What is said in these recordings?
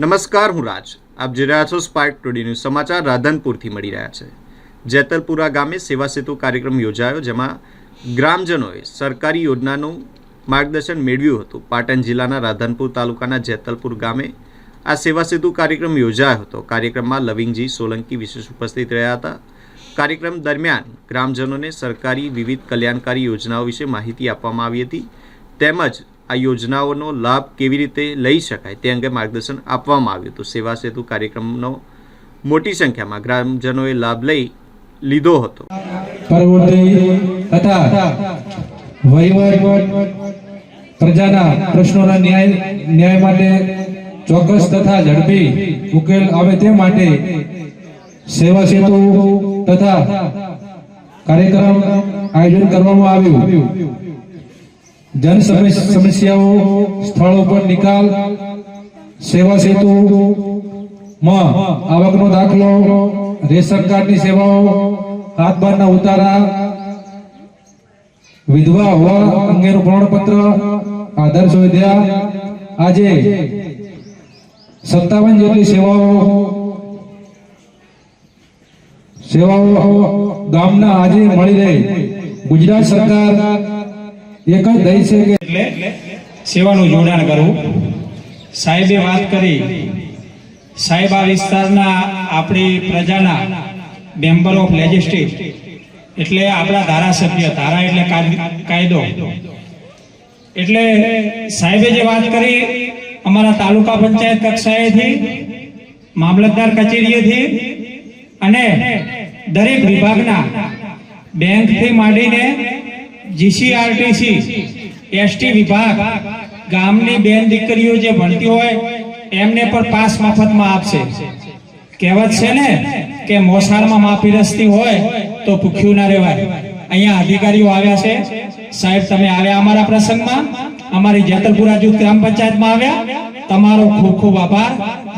નમસ્કાર, હું રાજ. આપ જોઈ રહ્યા છો સ્પાર્ક ટુડે ન્યૂઝ. સમાચાર રાધનપુરથી મળી રહ્યા છે. જેતલપુરા ગામે સેવા સેતુ કાર્યક્રમ યોજાયો, જેમાં ગ્રામજનોએ સરકારી યોજનાનું માર્ગદર્શન મેળવ્યું હતું. પાટણ જિલ્લાના રાધનપુર તાલુકાના જેતલપુર ગામે આ સેવા સેતુ કાર્યક્રમ યોજાયો હતો. કાર્યક્રમમાં લવિંગજી સોલંકી વિશેષ ઉપસ્થિત રહ્યા હતા. કાર્યક્રમ દરમિયાન ગ્રામજનોને સરકારી વિવિધ કલ્યાણકારી યોજનાઓ વિશે માહિતી આપવામાં આવી હતી, તેમજ આ યોજનાઓનો લાભ કેવી રીતે લઈ શકાય તે અંગે માર્ગદર્શન આપવામાં આવ્યું હતું. સેવા સેતુ કાર્યક્રમનો મોટી સંખ્યામાં ગ્રામજનોએ લાભ લીધો હતો. પ્રજાના પ્રશ્નોના ન્યાય માટે ચોક્કસ તથા ઝડપી ઉકેલ આવે તે માટે સેવા સેતુ તથા કાર્યક્રમ આયોજન કરવામાં આવ્યું. જન સમસ્યાઓ સ્થળો પર નિકાલ, સેવા સેતુ માં આવકનો દાખલો, રેશન કાર્ડની સેવાઓ, હાથબારના ઉતારા, વિધવા હોવા અંગેનું પ્રમાણપત્ર, આધાર સુવિધા, આજે 57 જેટલી સેવાઓ ગામના આજે મળી રહે. ગુજરાત સરકાર એક જ દઈ છે કે એટલે સેવાનું જોડાણ કરવું. સાહેબે વાત કરી, સાહેબ આ વિસ્તારના આપણી પ્રજાના મેમ્બર ઓફ લેજિસ્લેટિવ એટલે આપણા ધારાસભ્ય, ધારા એટલે કાયદો. એટલે સાહેબે જે વાત કરી, અમારા તાલુકા પંચાયત કક્ષાએથી, મામલતદાર કચેરીએથી અને દરેક વિભાગના બેંકથી માંડીને જીસીઆરટીસી, એસટી વિભાગ, ગામની બેન દીકરીઓ જે ભણતી હોય એમને પણ પાસ મફતમાં આપશે. કહેવત છે ને કે મોસાળમાં માપી રસ્તી હોય તો ભૂખ્યું ના રહેવાય. અહીંયા અધિકારીઓ આવ્યા છે. સાહેબ, તમે આવ્યા અમારા પ્રસંગમાં, અમારી જેતલપુરા જૂથ ગ્રામ પંચાયતમાં આવ્યા. તમારો ખૂબ ખૂબ આભાર.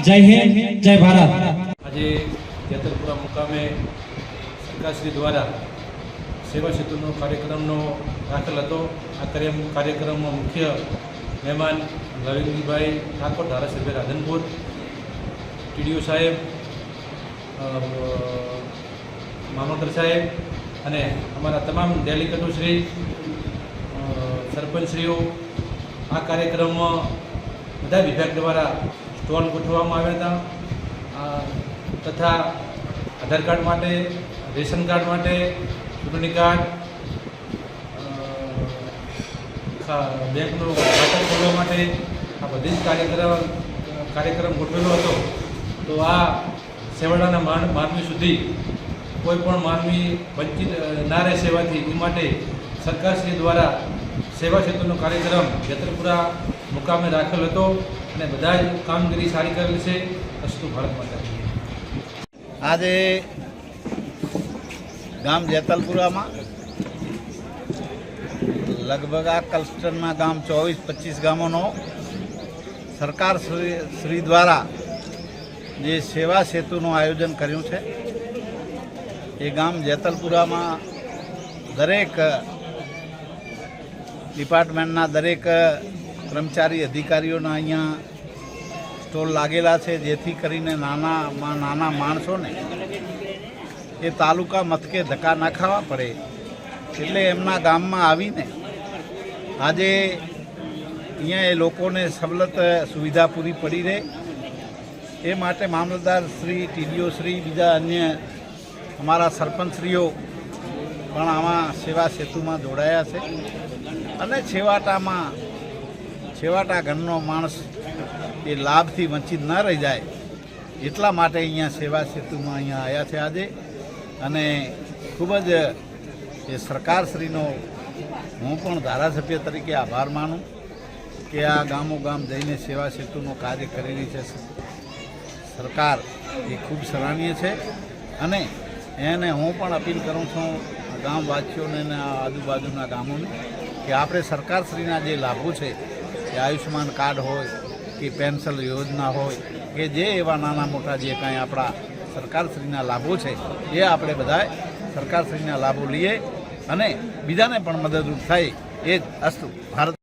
જય હિન્દ, જય ભારત. આજે જેતલપુરા મુકામે સરકારશ્રી દ્વારા સેવા સેતુનો કાર્યક્રમનો દાખલ હતો. આ કાર્યક્રમમાં મુખ્ય મહેમાન લવિંગજીભાઈ ઠાકોર, ધારાસભ્ય રાધનપુર, ટીડીઓ સાહેબ, મામલતદાર સાહેબ અને અમારા તમામ ડેલિગેટો શ્રી, સરપંચશ્રીઓ. આ કાર્યક્રમમાં બધા વિભાગ દ્વારા સ્ટોલ ગોઠવવામાં આવ્યા હતા, તથા આધાર કાર્ડ માટે, રેશન કાર્ડ માટે, ચૂંટણી કાર્ડ, બેંકનું ખાતું ખોલવા માટે આ બધી જ કાર્યક્રમ ગોઠવેલો હતો. તો આ સેવાડાના માનવી સુધી કોઈ પણ માનવી વંચિત ના રહે સેવાથી, એ માટે સરકારશ્રી દ્વારા સેવા સેતુનો કાર્યક્રમ જેતલપુરા મુકામે રાખેલ હતો અને બધા જ કામગીરી સારી કરેલી છે. અસ્તુ ભારત માતા. આજે ગામ જેતલપુરામાં લગભગ આ ક્લસ્ટરના ગામ 24-25 ગામોનો સરકાર શ્રી દ્વારા જે સેવા સેતુનું આયોજન કર્યું છે, એ ગામ જેતલપુરામાં દરેક ડિપાર્ટમેન્ટના દરેક કર્મચારી અધિકારીઓના અહીંયા સ્ટોલ લાગેલા છે, જેથી કરીને નાના માણસોને એ તાલુકા મથકે ધક્કા ના ખાવા પડે. એટલે એમના ગામમાં આવીને આજે અહીંયા એ લોકોને સવલત સુવિધા પૂરી પડી રહે એ માટે મામલતદાર શ્રી, ટીડીઓ શ્રી, બીજા અન્ય અમારા સરપંચશ્રીઓ પણ આમાં સેવા સેતુમાં જોડાયા છે. અને છેવાટા ઘરનો માણસ એ લાભથી વંચિત ન રહી જાય એટલા માટે અહીંયા સેવા સેતુમાં અહીંયા આવ્યા છે આજે. અને ખૂબ જ એ સરકારશ્રીનો હું પણ ધારાસભ્ય તરીકે આભાર માનું કે આ ગામો ગામ જઈને સેવા સેતુનું કાર્ય કરી રહી છે સરકાર. એ ખૂબ સરાહનીય છે. અને એને હું પણ અપીલ કરું છું ગામવાસીઓને અને આજુબાજુના ગામોને કે આપણે સરકારશ્રીના જે લાભો છે, કે આયુષ્યમાન કાર્ડ હોય કે પેન્શન યોજના હોય કે જે એવા નાના મોટા જે કાંઈ આપણા સરકારશ્રીના લાભો છે, એ આપણે બધાએ સરકારશ્રીના લાભો લઈએ અને બીજાને પણ મદદરૂપ થાય. એ જ અસ્તુ ભારત.